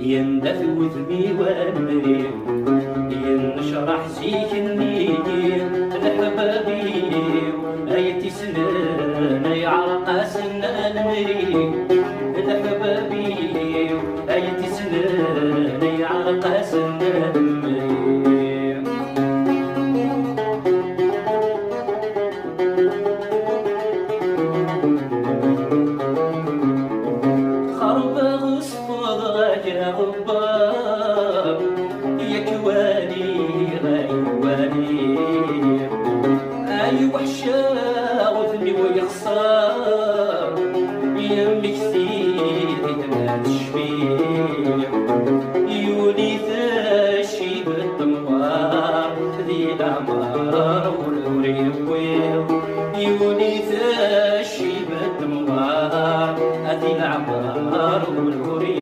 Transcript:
يندف وثمي والمريم ينشرح زيكني لحبابي ايتي سنان يعرق سنان المريم لحبابي ايتي سنان يعرق سنان المريم خرب غصفض غاجا غبار يكواني غيواني اي وحشة وثني ويخسر يمك سيدي ما تشفي